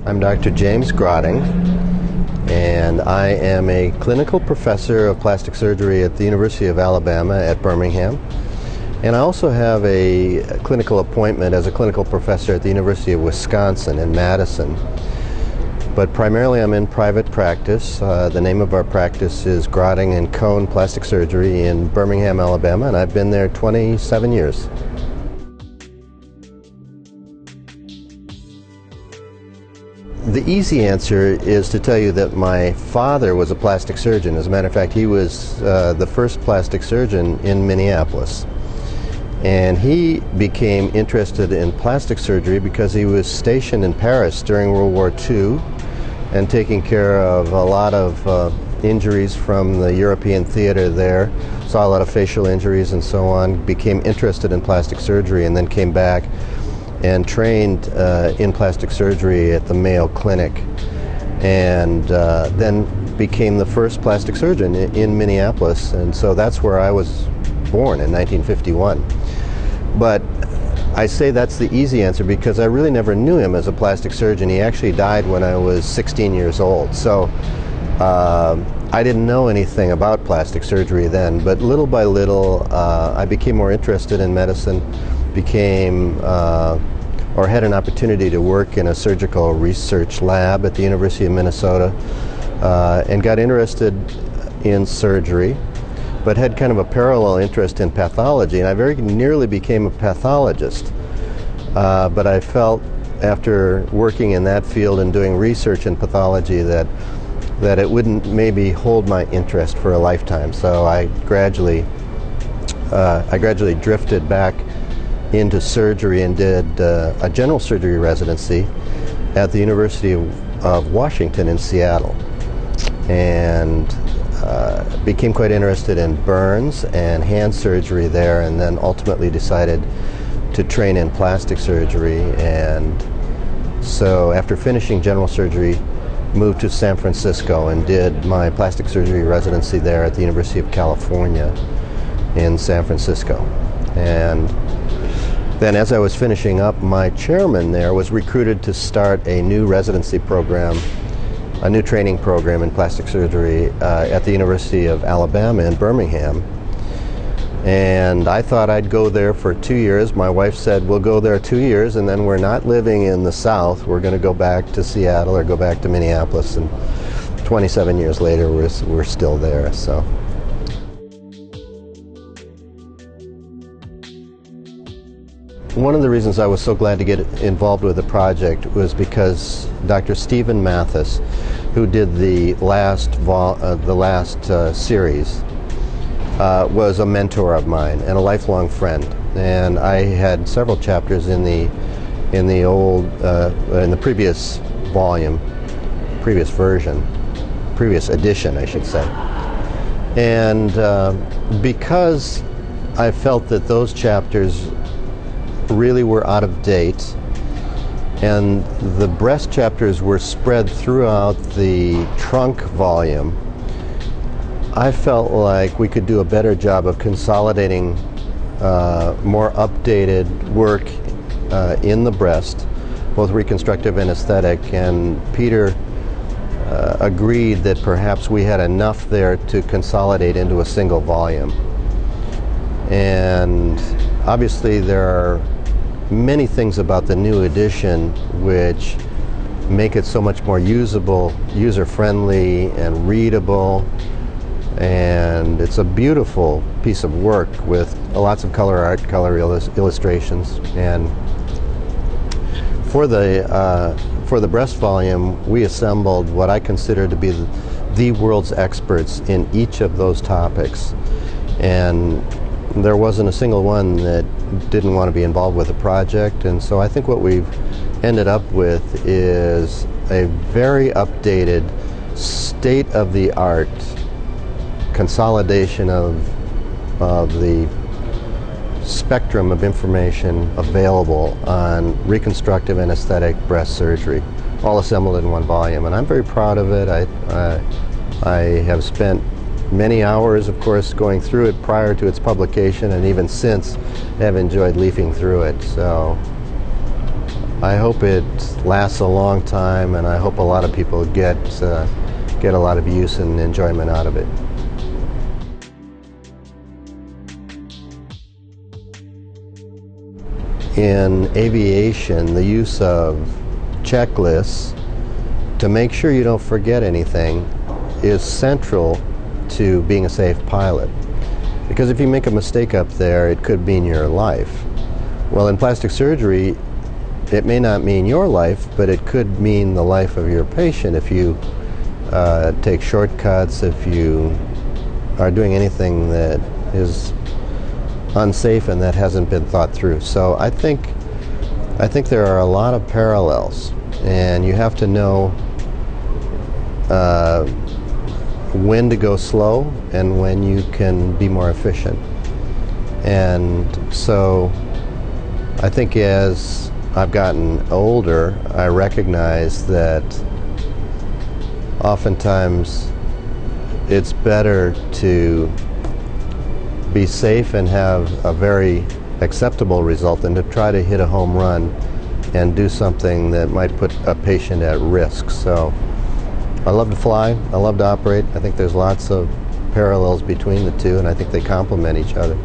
I'm Dr. James Grotting, and I am a clinical professor of plastic surgery at the University of Alabama at Birmingham. And I also have a clinical appointment as a clinical professor at the University of Wisconsin in Madison. But primarily I'm in private practice. The name of our practice is Grotting and Cone Plastic Surgery in Birmingham, Alabama, and I've been there 27 years. The easy answer is to tell you that my father was a plastic surgeon. As a matter of fact, he was the first plastic surgeon in Minneapolis. And he became interested in plastic surgery because he was stationed in Paris during World War II and taking care of a lot of injuries from the European theater there. Saw a lot of facial injuries and so on. Became interested in plastic surgery and then came back and trained in plastic surgery at the Mayo Clinic, and then became the first plastic surgeon in Minneapolis, and so that's where I was born in 1951. But I say that's the easy answer because I really never knew him as a plastic surgeon. He actually died when I was 16 years old, so I didn't know anything about plastic surgery then, but little by little I became more interested in medicine, or had an opportunity to work in a surgical research lab at the University of Minnesota, and got interested in surgery, but had kind of a parallel interest in pathology, and I very nearly became a pathologist. But I felt after working in that field and doing research in pathology that it wouldn't maybe hold my interest for a lifetime, so I gradually drifted back into surgery and did a general surgery residency at the University of Washington in Seattle, and became quite interested in burns and hand surgery there, and then ultimately decided to train in plastic surgery. And so after finishing general surgery, moved to San Francisco and did my plastic surgery residency there at the University of California in San Francisco. And then as I was finishing up, my chairman there was recruited to start a new residency program, a new training program in plastic surgery at the University of Alabama in Birmingham. And I thought I'd go there for 2 years. My wife said, we'll go there 2 years and then we're not living in the South. We're going to go back to Seattle or go back to Minneapolis. And 27 years later, we're still there. So. One of the reasons I was so glad to get involved with the project was because Dr. Stephen Mathis, who did the last series, was a mentor of mine and a lifelong friend. And I had several chapters in the previous volume, previous edition, I should say. And because I felt that those chapters really were out of date, and the breast chapters were spread throughout the trunk volume, I felt like we could do a better job of consolidating more updated work in the breast, both reconstructive and aesthetic, and Peter agreed that perhaps we had enough there to consolidate into a single volume. And obviously there are many things about the new edition which make it so much more usable, user-friendly, and readable. And it's a beautiful piece of work with lots of color art, color illustrations. And for the breast volume, we assembled what I consider to be the world's experts in each of those topics. And there wasn't a single one that didn't want to be involved with the project, and so I think what we've ended up with is a very updated, state-of-the-art consolidation of the spectrum of information available on reconstructive and aesthetic breast surgery, all assembled in one volume, and I'm very proud of it. I have spent many hours, of course, going through it prior to its publication, and even since have enjoyed leafing through it. So I hope it lasts a long time, and I hope a lot of people get a lot of use and enjoyment out of it. In aviation, the use of checklists to make sure you don't forget anything is central to being a safe pilot. Because if you make a mistake up there, it could mean your life. Well, in plastic surgery, it may not mean your life, but it could mean the life of your patient if you take shortcuts, if you are doing anything that is unsafe and that hasn't been thought through. So I think there are a lot of parallels, and you have to know when to go slow and when you can be more efficient. And so I think as I've gotten older, I recognize that oftentimes it's better to be safe and have a very acceptable result than to try to hit a home run and do something that might put a patient at risk. So I love to fly, I love to operate. I think there's lots of parallels between the two, and I think they complement each other.